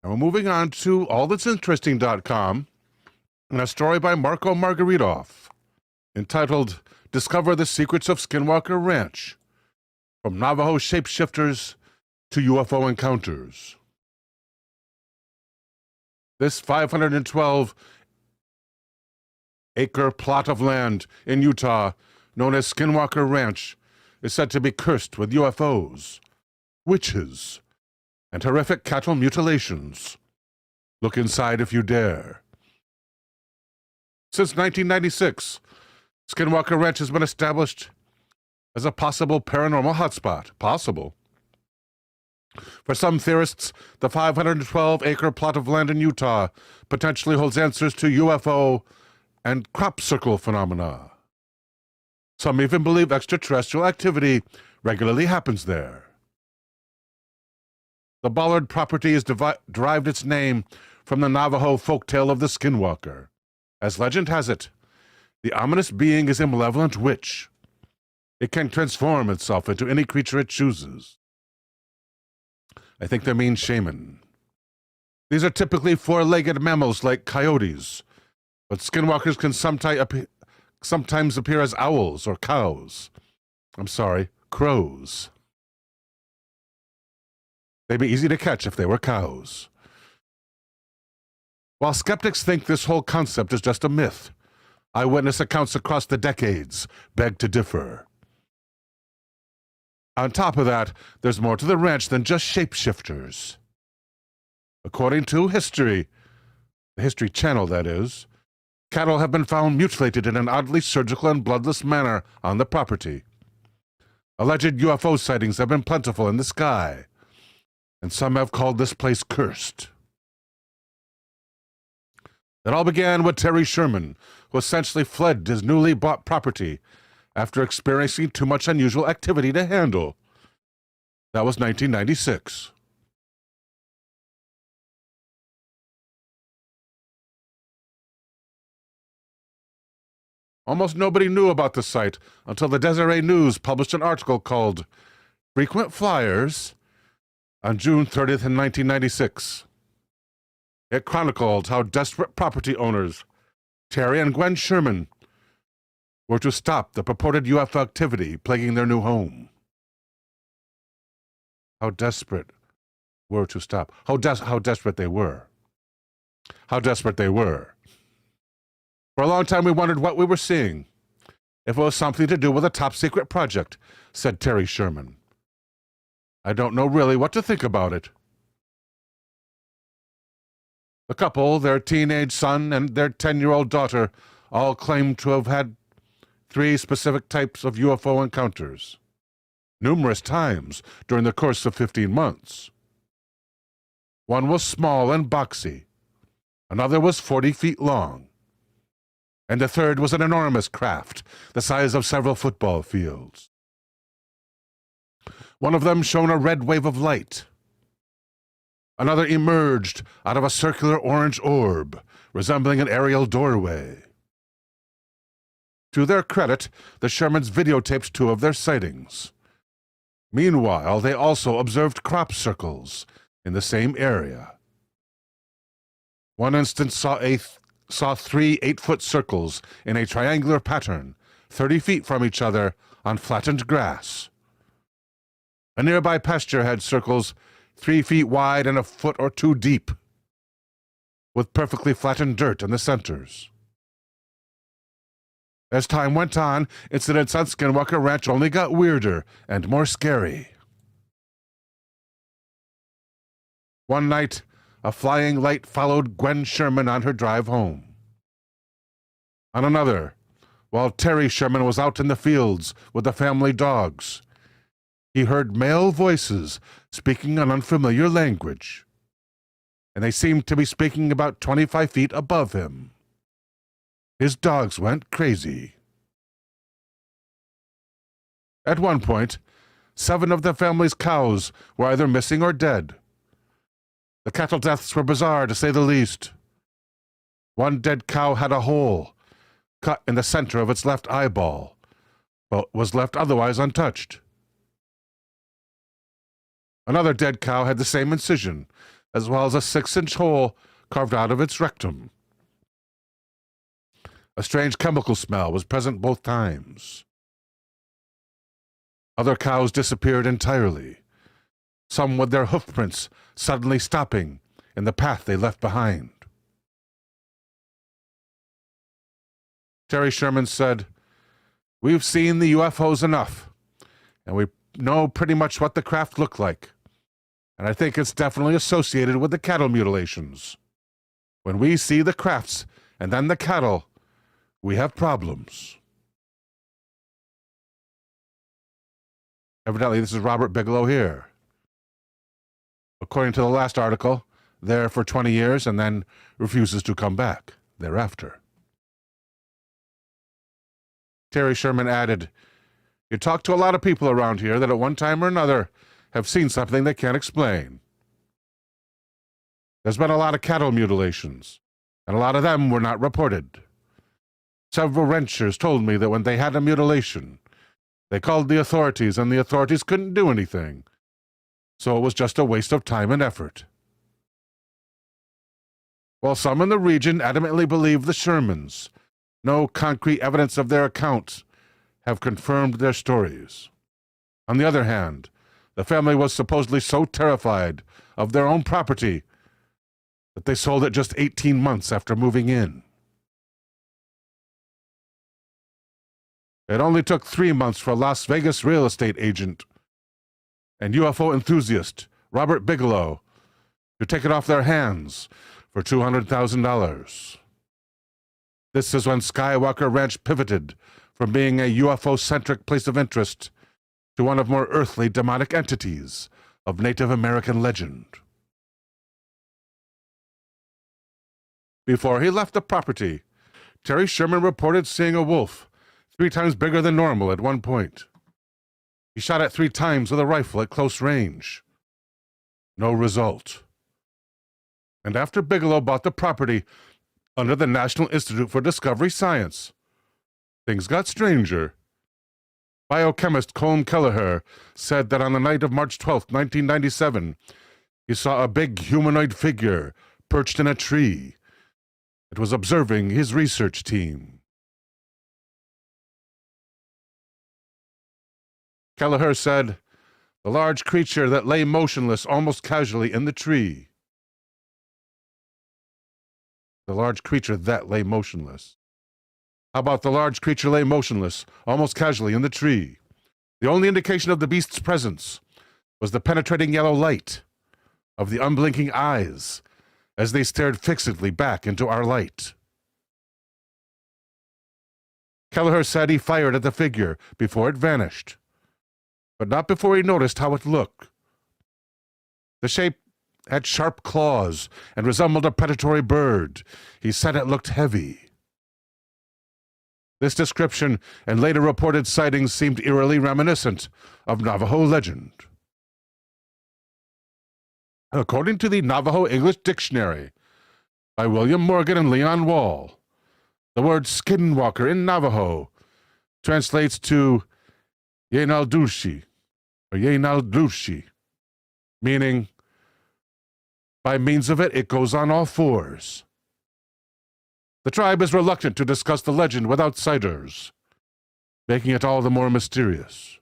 And we're moving on to allthat'sinteresting.com and a story by Marco Margaritoff entitled Discover the Secrets of Skinwalker Ranch, From Navajo Shapeshifters to UFO Encounters. This 512-acre plot of land in Utah, known as Skinwalker Ranch, is said to be cursed with UFOs, witches, and horrific cattle mutilations. Look inside if you dare. Since 1996, Skinwalker Ranch has been established as a possible paranormal hotspot. Possible. For some theorists, the 512-acre plot of land in Utah potentially holds answers to UFO and crop circle phenomena. Some even believe extraterrestrial activity regularly happens there. The Ballard property has derived its name from the Navajo folktale of the Skinwalker. As legend has it, the ominous being is a malevolent witch. It can transform itself into any creature it chooses. I think they mean shaman. These are typically four-legged mammals like coyotes, but skinwalkers can sometimes appear as owls or cows. Crows. They'd be easy to catch if they were cows. While skeptics think this whole concept is just a myth, eyewitness accounts across the decades beg to differ. On top of that, there's more to the ranch than just shapeshifters. According to history, the History Channel, that is, cattle have been found mutilated in an oddly surgical and bloodless manner on the property. Alleged UFO sightings have been plentiful in the sky, and some have called this place cursed. It all began with Terry Sherman, who essentially fled his newly bought property after experiencing too much unusual activity to handle. That was 1996. Almost nobody knew about the site until the Deseret News published an article called Frequent Flyers on June 30th in 1996. It chronicled how desperate property owners, Terry and Gwen Sherman, were to stop the purported UFO activity plaguing their new home. How desperate were to stop. How desperate they were. How desperate they were. For a long time we wondered what we were seeing, if it was something to do with a top-secret project, said Terry Sherman. I don't know really what to think about it. The couple, their teenage son, and their 10-year-old daughter all claimed to have had 3 specific types of UFO encounters, numerous times during the course of 15 months. One was small and boxy, another was 40 feet long, and the third was an enormous craft, the size of several football fields. One of them shone a red wave of light. Another emerged out of a circular orange orb, resembling an aerial doorway. To their credit, the Shermans videotaped 2 of their sightings. Meanwhile, they also observed crop circles in the same area. One instance saw 3 8-foot circles in a triangular pattern, 30 feet from each other on flattened grass. A nearby pasture had circles 3 feet wide and a foot or 2 deep, with perfectly flattened dirt in the centers. As time went on, incidents on Skinwalker Ranch only got weirder and more scary. One night, a flying light followed Gwen Sherman on her drive home. On another, while Terry Sherman was out in the fields with the family dogs, he heard male voices speaking an unfamiliar language, and they seemed to be speaking about 25 feet above him. His dogs went crazy. At one point, 7 of the family's cows were either missing or dead. The cattle deaths were bizarre, to say the least. One dead cow had a hole cut in the center of its left eyeball, but was left otherwise untouched. Another dead cow had the same incision, as well as a 6-inch hole carved out of its rectum. A strange chemical smell was present both times. Other cows disappeared entirely, some with their hoofprints suddenly stopping in the path they left behind. Terry Sherman said, "We've seen the UFOs enough, and we know pretty much what the craft looked like. And I think it's definitely associated with the cattle mutilations. When we see the crafts and then the cattle, we have problems." Evidently, this is Robert Bigelow here. According to the last article, there for 20 years and then refuses to come back thereafter. Terry Sherman added, "You talk to a lot of people around here that at one time or another have seen something they can't explain. There's been a lot of cattle mutilations, and a lot of them were not reported. Several ranchers told me that when they had a mutilation, they called the authorities, and the authorities couldn't do anything. So it was just a waste of time and effort." While some in the region adamantly believe the Shermans, no concrete evidence of their accounts have confirmed their stories. On the other hand, the family was supposedly so terrified of their own property that they sold it just 18 months after moving in. It only took 3 months for Las Vegas real estate agent and UFO enthusiast Robert Bigelow to take it off their hands for $200,000. This is when Skinwalker Ranch pivoted from being a UFO-centric place of interest to one of more earthly demonic entities of Native American legend. Before he left the property, Terry Sherman reported seeing a wolf 3 times bigger than normal at one point. He shot it 3 times with a rifle at close range. No result. And after Bigelow bought the property under the National Institute for Discovery Science, things got stranger. Biochemist Colm Kelleher said that on the night of March 12, 1997, he saw a big humanoid figure perched in a tree. It was observing his research team. Kelleher said, "The large creature that lay motionless almost casually in the tree." The large creature that lay motionless. How about the large creature lay motionless, almost casually in the tree? The only indication of the beast's presence was the penetrating yellow light of the unblinking eyes as they stared fixedly back into our light. Kelleher said he fired at the figure before it vanished, but not before he noticed how it looked. The shape had sharp claws and resembled a predatory bird. He said it looked heavy. This description and later reported sightings seemed eerily reminiscent of Navajo legend. According to the Navajo English Dictionary by William Morgan and Leon Wall, the word skinwalker in Navajo translates to Yenaldushi, or Yenaldushi, meaning by means of it, it goes on all fours. The tribe is reluctant to discuss the legend with outsiders, making it all the more mysterious.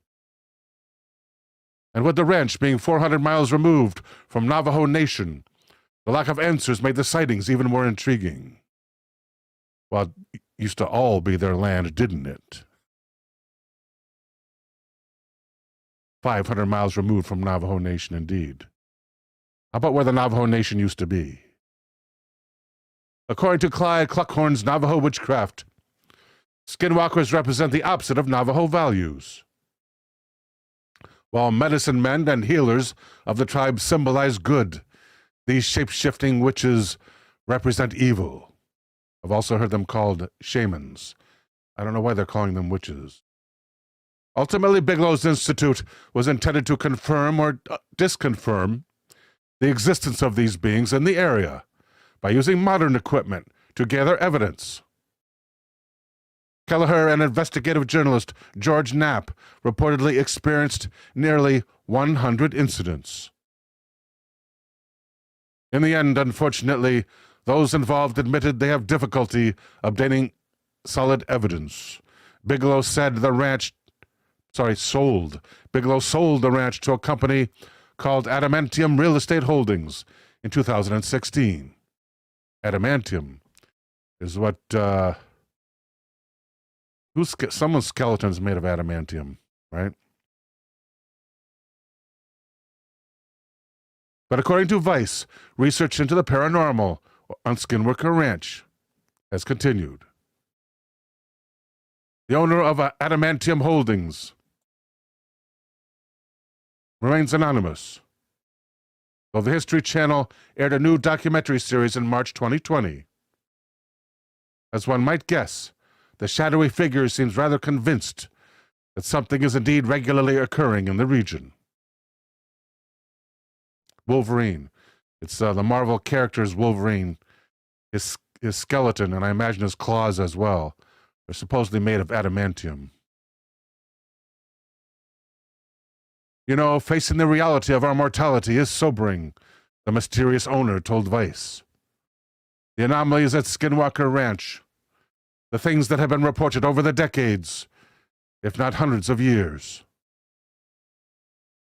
And with the ranch being 400 miles removed from Navajo Nation, the lack of answers made the sightings even more intriguing. Well, it used to all be their land, didn't it? 500 miles removed from Navajo Nation, indeed. How about where the Navajo Nation used to be? According to Clyde Cluckhorn's Navajo Witchcraft, skinwalkers represent the opposite of Navajo values. While medicine men and healers of the tribe symbolize good, these shape-shifting witches represent evil. I've also heard them called shamans. I don't know why they're calling them witches. Ultimately, Bigelow's Institute was intended to confirm or disconfirm the existence of these beings in the area by using modern equipment to gather evidence. Kelleher and investigative journalist George Knapp reportedly experienced nearly 100 incidents. In the end, unfortunately, those involved admitted they have difficulty obtaining solid evidence. Bigelow sold the ranch to a company called Adamantium Real Estate Holdings in 2016. Adamantium is what someone's skeleton's made of adamantium, right? But according to Vice, research into the paranormal on Skinwalker Ranch has continued. The owner of Adamantium Holdings remains anonymous, though the History Channel aired a new documentary series in March 2020. As one might guess, the shadowy figure seems rather convinced that something is indeed regularly occurring in the region. Wolverine. It's the Marvel character's Wolverine. His skeleton, and I imagine his claws as well, are supposedly made of adamantium. You know, facing the reality of our mortality is sobering, the mysterious owner told Vice. The anomalies at Skinwalker Ranch, the things that have been reported over the decades, if not hundreds of years.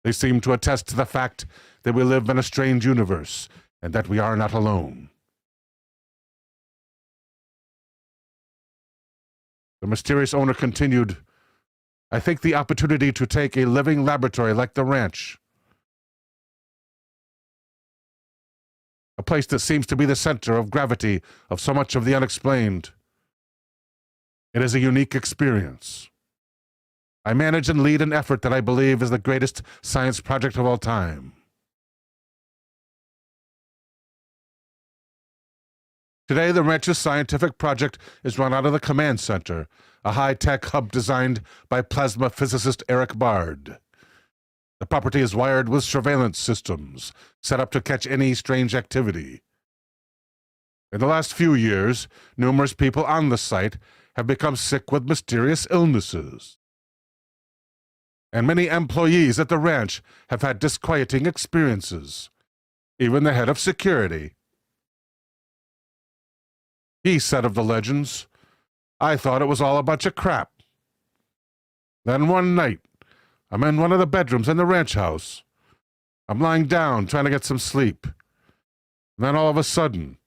They seem to attest to the fact that we live in a strange universe and that we are not alone. The mysterious owner continued, I think the opportunity to take a living laboratory like the ranch, a place that seems to be the center of gravity of so much of the unexplained, it is a unique experience. I manage and lead an effort that I believe is the greatest science project of all time. Today, the ranch's scientific project is run out of the command center, a high-tech hub designed by plasma physicist Eric Bard. The property is wired with surveillance systems, set up to catch any strange activity. In the last few years, numerous people on the site have become sick with mysterious illnesses. And many employees at the ranch have had disquieting experiences. Even the head of security. He said of the legends, I thought it was all a bunch of crap. Then one night, I'm in one of the bedrooms in the ranch house. I'm lying down trying to get some sleep. And then all of a sudden,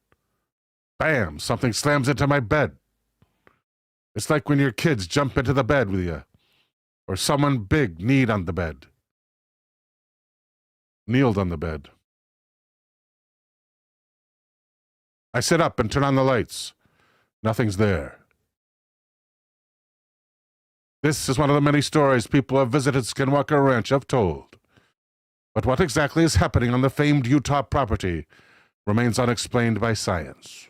bam, something slams into my bed. It's like when your kids jump into the bed with you, or someone big kneeled on the bed. I sit up and turn on the lights. Nothing's there. This is one of the many stories people who have visited Skinwalker Ranch have told. But what exactly is happening on the famed Utah property remains unexplained by science.